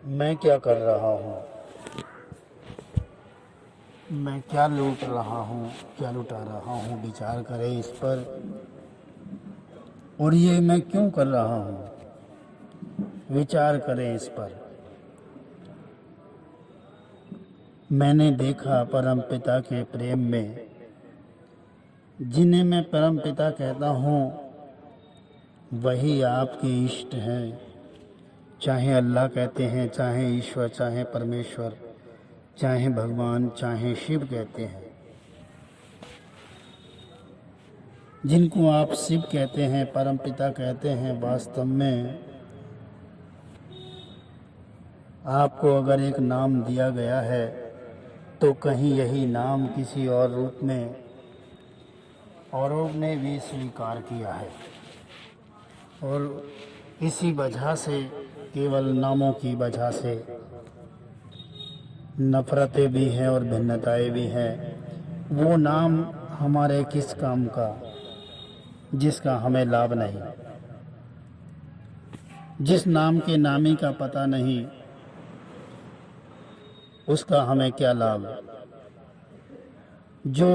मैं क्या कर रहा हूँ, मैं क्या लूट रहा हूँ, क्या लुटा रहा हूँ। विचार करें इस पर। और ये मैं क्यों कर रहा हूँ, विचार करें इस पर। मैंने देखा परम पिता के प्रेम में, जिन्हें मैं परम पिता कहता हूँ वही आपके इष्ट हैं। चाहे अल्लाह कहते हैं, चाहे ईश्वर, चाहे परमेश्वर, चाहे भगवान, चाहे शिव कहते हैं। जिनको आप शिव कहते हैं, परम पिता कहते हैं, वास्तव में आपको अगर एक नाम दिया गया है तो कहीं यही नाम किसी और रूप में औरों ने भी स्वीकार किया है। और इसी वजह से, केवल नामों की वजह से नफरतें भी हैं और भिन्नताएं भी हैं। वो नाम हमारे किस काम का, जिसका हमें लाभ नहीं। जिस नाम के नामी का पता नहीं, उसका हमें क्या लाभ। जो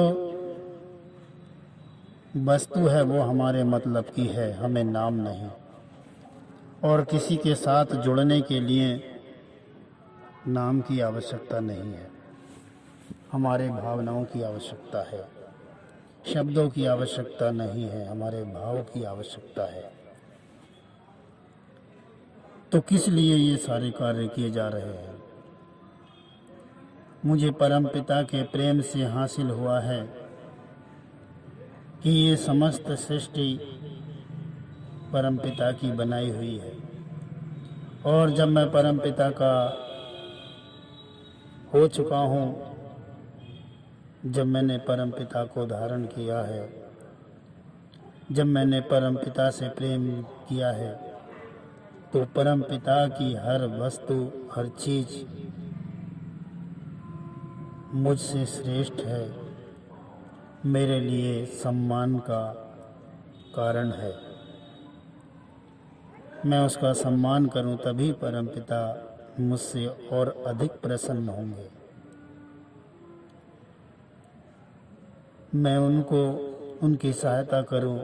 वस्तु है वो हमारे मतलब की है, हमें नाम नहीं। और किसी के साथ जुड़ने के लिए नाम की आवश्यकता नहीं है, हमारे भावनाओं की आवश्यकता है। शब्दों की आवश्यकता नहीं है, हमारे भाव की आवश्यकता है। तो किस लिए ये सारे कार्य किए जा रहे हैं। मुझे परम पिता के प्रेम से हासिल हुआ है कि ये समस्त सृष्टि परम पिता की बनाई हुई है। और जब मैं परम पिता का हो चुका हूँ, जब मैंने परम पिता को धारण किया है, जब मैंने परम पिता से प्रेम किया है, तो परम पिता की हर वस्तु, हर चीज मुझसे श्रेष्ठ है, मेरे लिए सम्मान का कारण है। मैं उसका सम्मान करूं तभी परम पिता मुझसे और अधिक प्रसन्न होंगे। मैं उनको, उनकी सहायता करूं,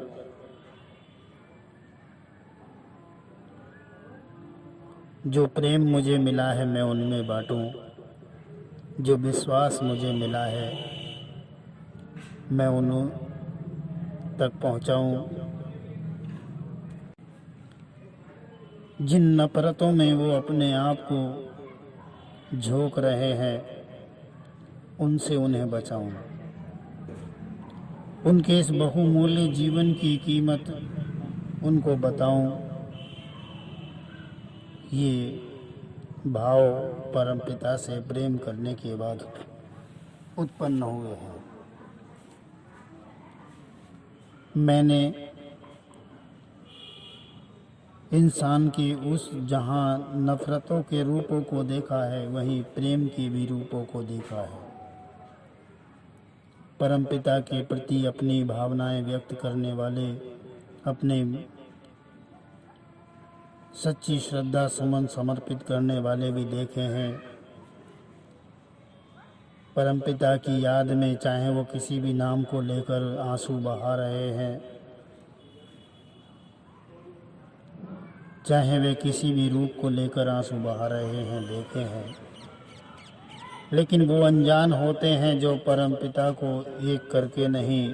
जो प्रेम मुझे मिला है मैं उनमें बांटूं, जो विश्वास मुझे मिला है मैं उन तक पहुंचाऊं। जिन नफरतों में वो अपने आप को झोंक रहे हैं, उनसे उन्हें बचाऊं। उनके इस बहुमूल्य जीवन की कीमत उनको बताऊं। ये भाव परम पिता से प्रेम करने के बाद उत्पन्न हुए हैं। मैंने इंसान के उस जहाँ नफरतों के रूपों को देखा है, वहीं प्रेम के भी रूपों को देखा है। परम पिता के प्रति अपनी भावनाएं व्यक्त करने वाले, अपने सच्ची श्रद्धा सुमन समर्पित करने वाले भी देखे हैं। परम पिता की याद में चाहे वो किसी भी नाम को लेकर आंसू बहा रहे हैं, चाहे वे किसी भी रूप को लेकर आंसू बहा रहे हैं, देखे हैं। लेकिन वो अनजान होते हैं जो परम पिता को एक करके नहीं,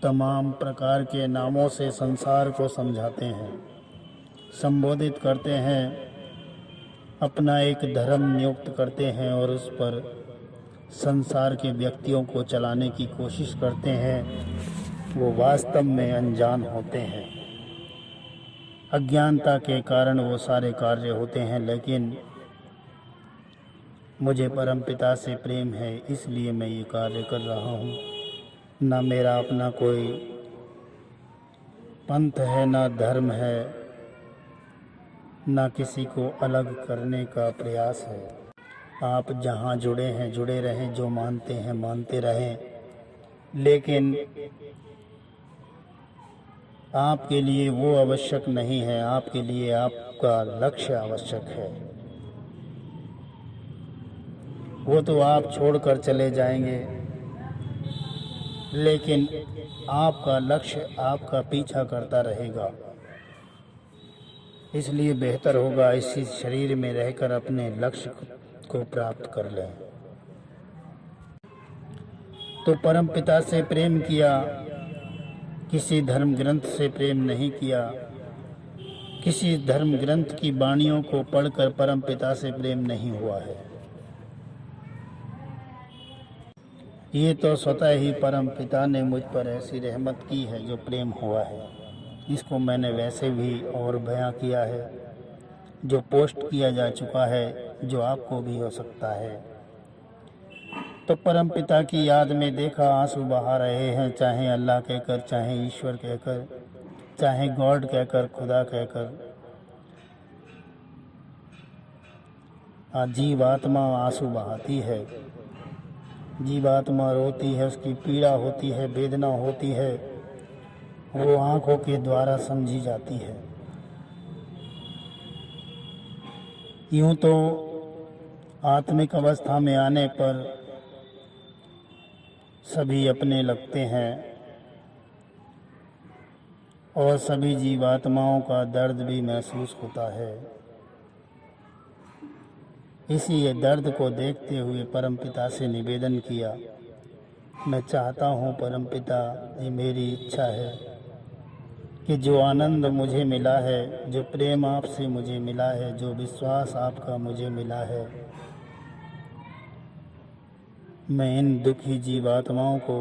तमाम प्रकार के नामों से संसार को समझाते हैं, संबोधित करते हैं, अपना एक धर्म नियुक्त करते हैं और उस पर संसार के व्यक्तियों को चलाने की कोशिश करते हैं। वो वास्तव में अनजान होते हैं। अज्ञानता के कारण वो सारे कार्य होते हैं। लेकिन मुझे परम पिता से प्रेम है, इसलिए मैं ये कार्य कर रहा हूँ। ना मेरा अपना कोई पंथ है, ना धर्म है, ना किसी को अलग करने का प्रयास है। आप जहाँ जुड़े हैं जुड़े रहें, जो मानते हैं मानते रहें। लेकिन आपके लिए वो आवश्यक नहीं है, आपके लिए आपका लक्ष्य आवश्यक है। वो तो आप छोड़कर चले जाएंगे, लेकिन आपका लक्ष्य आपका पीछा करता रहेगा। इसलिए बेहतर होगा इसी शरीर में रहकर अपने लक्ष्य को प्राप्त कर लें। तो परम पिता से प्रेम किया, किसी धर्म ग्रंथ से प्रेम नहीं किया। किसी धर्म ग्रंथ की वाणियों को पढ़कर परम पिता से प्रेम नहीं हुआ है। ये तो स्वतः ही परम पिता ने मुझ पर ऐसी रहमत की है जो प्रेम हुआ है। इसको मैंने वैसे भी और बयां किया है, जो पोस्ट किया जा चुका है, जो आपको भी हो सकता है। तो परम पिता की याद में देखा आंसू बहा रहे हैं, चाहे अल्लाह कहकर, चाहे ईश्वर कहकर, चाहे गॉड कहकर, खुदा कहकर। जीवात्मा आंसू बहाती है, जीवात्मा रोती है, उसकी पीड़ा होती है, वेदना होती है, वो आंखों के द्वारा समझी जाती है। यूं तो आत्मिक अवस्था में आने पर सभी अपने लगते हैं और सभी जीवात्माओं का दर्द भी महसूस होता है। इसी ये दर्द को देखते हुए परमपिता से निवेदन किया, मैं चाहता हूँ परमपिता, ये मेरी इच्छा है कि जो आनंद मुझे मिला है, जो प्रेम आपसे मुझे मिला है, जो विश्वास आपका मुझे मिला है, मैं इन दुखी जीवात्माओं को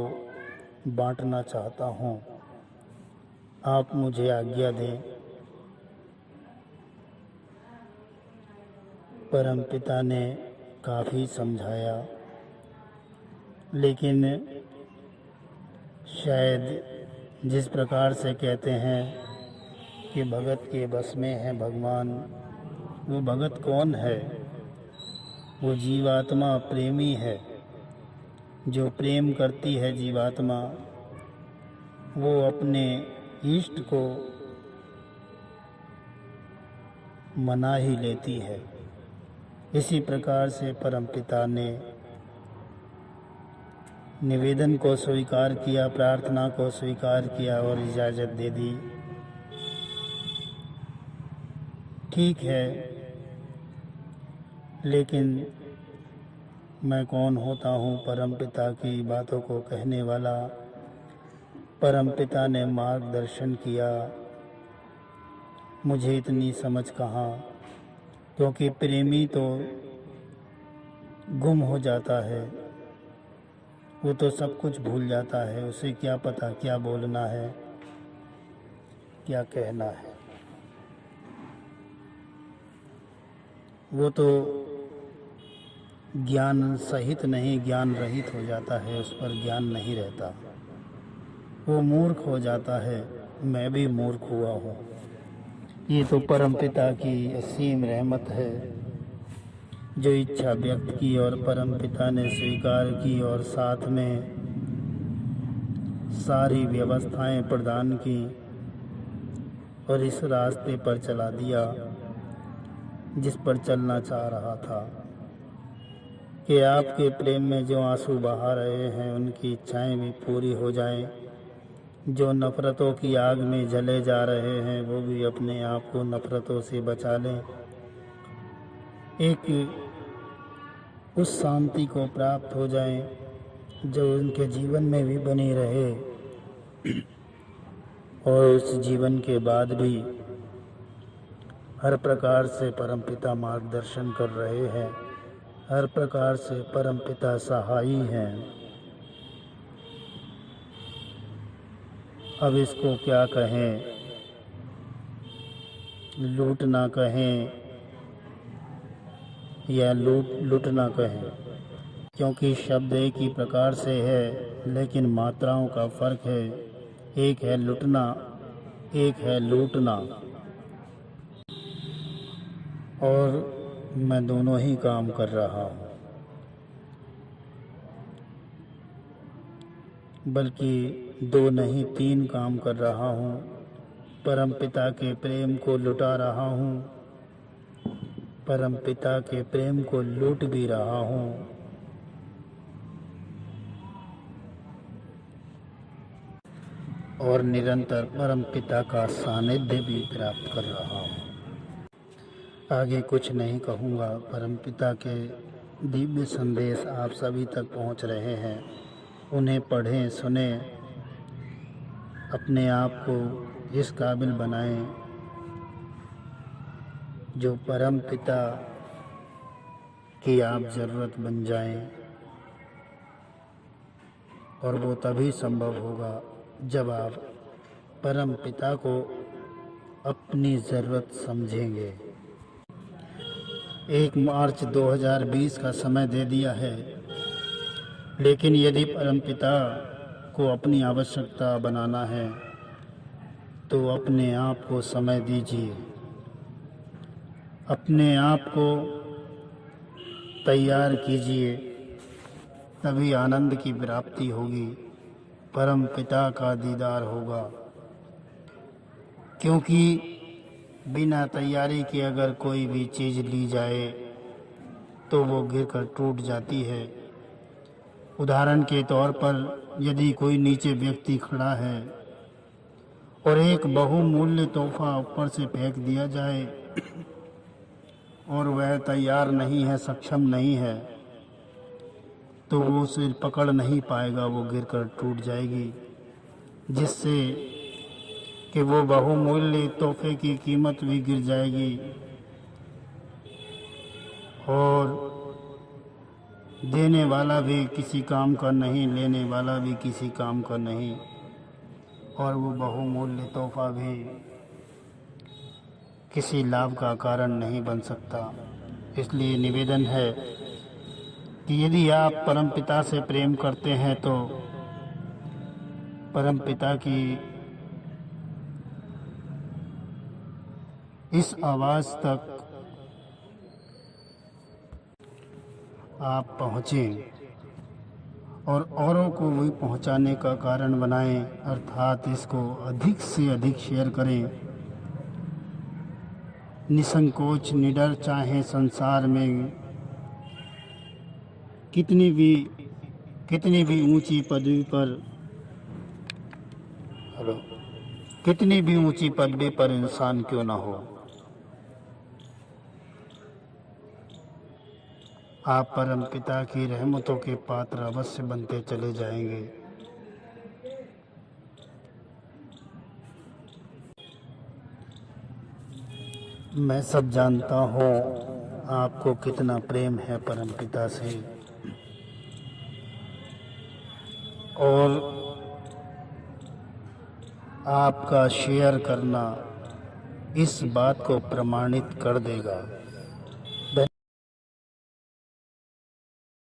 बांटना चाहता हूँ। आप मुझे आज्ञा दें। परमपिता ने काफ़ी समझाया, लेकिन शायद जिस प्रकार से कहते हैं कि भगत के बस में है भगवान, वो भगत कौन है? वो जीवात्मा प्रेमी है। जो प्रेम करती है जीवात्मा, वो अपने इष्ट को मना ही लेती है। इसी प्रकार से परमपिता ने निवेदन को स्वीकार किया, प्रार्थना को स्वीकार किया और इजाज़त दे दी। ठीक है, लेकिन मैं कौन होता हूँ परमपिता की बातों को कहने वाला? परमपिता ने मार्गदर्शन किया, मुझे इतनी समझ कहाँ, क्योंकि प्रेमी तो गुम हो जाता है, वो तो सब कुछ भूल जाता है। उसे क्या पता क्या बोलना है, क्या कहना है। वो तो ज्ञान सहित नहीं, ज्ञान रहित हो जाता है, उस पर ज्ञान नहीं रहता, वो मूर्ख हो जाता है। मैं भी मूर्ख हुआ हूँ। ये तो परमपिता की असीम रहमत है, जो इच्छा व्यक्त की और परमपिता ने स्वीकार की और साथ में सारी व्यवस्थाएं प्रदान की और इस रास्ते पर चला दिया जिस पर चलना चाह रहा था, कि आपके प्रेम में जो आंसू बहा रहे हैं उनकी इच्छाएं भी पूरी हो जाएं। जो नफ़रतों की आग में जले जा रहे हैं वो भी अपने आप को नफ़रतों से बचा लें, एक उस शांति को प्राप्त हो जाएं जो उनके जीवन में भी बनी रहे और उस जीवन के बाद भी हर प्रकार से परमपिता मार्गदर्शन कर रहे हैं, हर प्रकार से परमपिता सहाई हैं। अब इसको क्या कहें, लूट ना कहें या लूट ना कहें, क्योंकि शब्द एक ही प्रकार से है लेकिन मात्राओं का फर्क है। एक है लुटना, एक है लूटना, और मैं दोनों ही काम कर रहा हूँ। बल्कि 2 नहीं 3 काम कर रहा हूँ। परमपिता के प्रेम को लुटा रहा हूँ, परमपिता के प्रेम को लूट भी रहा हूँ। और निरंतर परमपिता का सानिध्य भी प्राप्त कर रहा हूँ। आगे कुछ नहीं कहूँगा। परमपिता के दिव्य संदेश आप सभी तक पहुँच रहे हैं। उन्हें पढ़ें, सुने, अपने आप को इस काबिल बनाएं जो परमपिता की आप ज़रूरत बन जाएं। और वो तभी संभव होगा जब आप परमपिता को अपनी ज़रूरत समझेंगे। 1 मार्च 2020 का समय दे दिया है, लेकिन यदि परमपिता को अपनी आवश्यकता बनाना है तो अपने आप को समय दीजिए, अपने आप को तैयार कीजिए, तभी आनंद की प्राप्ति होगी, परमपिता का दीदार होगा। क्योंकि बिना तैयारी के अगर कोई भी चीज़ ली जाए तो वो गिरकर टूट जाती है। उदाहरण के तौर पर यदि कोई नीचे व्यक्ति खड़ा है और एक बहुमूल्य तोहफा ऊपर से फेंक दिया जाए और वह तैयार नहीं है, सक्षम नहीं है, तो वो उसे पकड़ नहीं पाएगा, वो गिरकर टूट जाएगी, जिससे कि वो बहुमूल्य तोहफे की कीमत भी गिर जाएगी और देने वाला भी किसी काम का नहीं, लेने वाला भी किसी काम का नहीं, और वो बहुमूल्य तोहफा भी किसी लाभ का कारण नहीं बन सकता। इसलिए निवेदन है कि यदि आप परमपिता से प्रेम करते हैं तो परमपिता की इस आवाज़ तक आप पहुँचें और औरों को भी पहुँचाने का कारण बनाएं, अर्थात इसको अधिक से अधिक शेयर करें। निसंकोच, निडर, चाहे संसार में कितनी भी ऊंची पदवी पर इंसान क्यों ना हो, आप परमपिता की रहमतों के पात्र अवश्य बनते चले जाएंगे। मैं सब जानता हूँ आपको कितना प्रेम है परमपिता से, और आपका शेयर करना इस बात को प्रमाणित कर देगा।